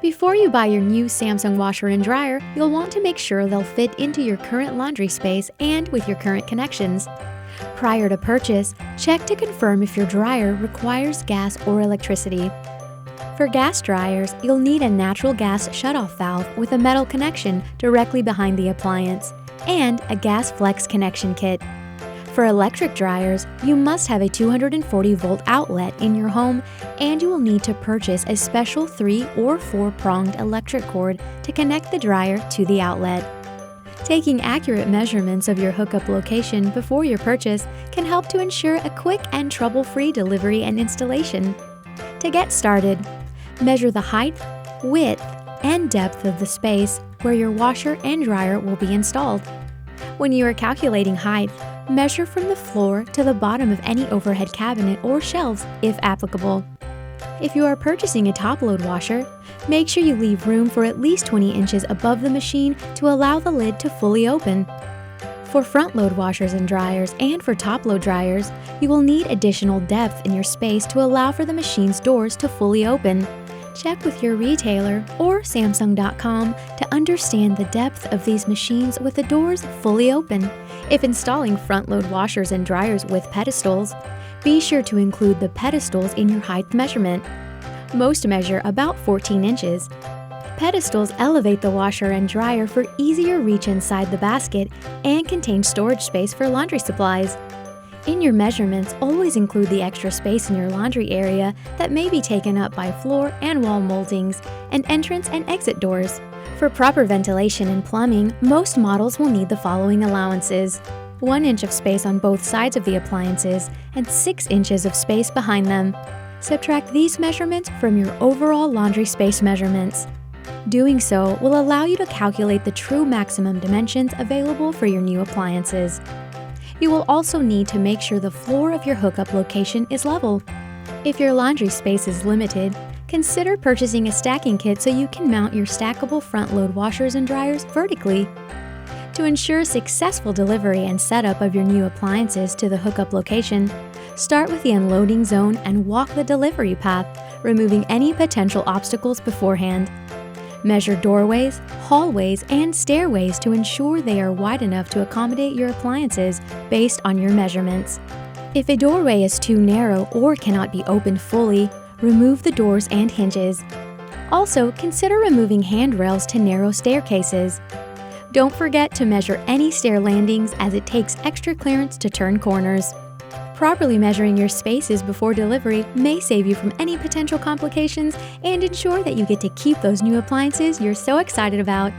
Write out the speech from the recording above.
Before you buy your new Samsung washer and dryer, you'll want to make sure they'll fit into your current laundry space and with your current connections. Prior to purchase, check to confirm if your dryer requires gas or electricity. For gas dryers, you'll need a natural gas shutoff valve with a metal connection directly behind the appliance, and a gas flex connection kit. For electric dryers, you must have a 240-volt outlet in your home, and you will need to purchase a special 3 or 4-pronged electric cord to connect the dryer to the outlet. Taking accurate measurements of your hookup location before your purchase can help to ensure a quick and trouble-free delivery and installation. To get started, measure the height, width, and depth of the space where your washer and dryer will be installed. When you are calculating height, measure from the floor to the bottom of any overhead cabinet or shelves, if applicable. If you are purchasing a top-load washer, make sure you leave room for at least 20 inches above the machine to allow the lid to fully open. For front-load washers and dryers and for top-load dryers, you will need additional depth in your space to allow for the machine's doors to fully open. Check with your retailer or Samsung.com to understand the depth of these machines with the doors fully open. If installing front-load washers and dryers with pedestals, be sure to include the pedestals in your height measurement. Most measure about 14 inches. Pedestals elevate the washer and dryer for easier reach inside the basket and contain storage space for laundry supplies. In your measurements, always include the extra space in your laundry area that may be taken up by floor and wall moldings and entrance and exit doors. For proper ventilation and plumbing, most models will need the following allowances: 1 inch of space on both sides of the appliances and 6 inches of space behind them. Subtract these measurements from your overall laundry space measurements. Doing so will allow you to calculate the true maximum dimensions available for your new appliances. You will also need to make sure the floor of your hookup location is level. If your laundry space is limited, consider purchasing a stacking kit so you can mount your stackable front-load washers and dryers vertically. To ensure successful delivery and setup of your new appliances to the hookup location, start with the unloading zone and walk the delivery path, removing any potential obstacles beforehand. Measure doorways, hallways, and stairways to ensure they are wide enough to accommodate your appliances based on your measurements. If a doorway is too narrow or cannot be opened fully, remove the doors and hinges. Also, consider removing handrails to narrow staircases. Don't forget to measure any stair landings, as it takes extra clearance to turn corners. Properly measuring your spaces before delivery may save you from any potential complications and ensure that you get to keep those new appliances you're so excited about.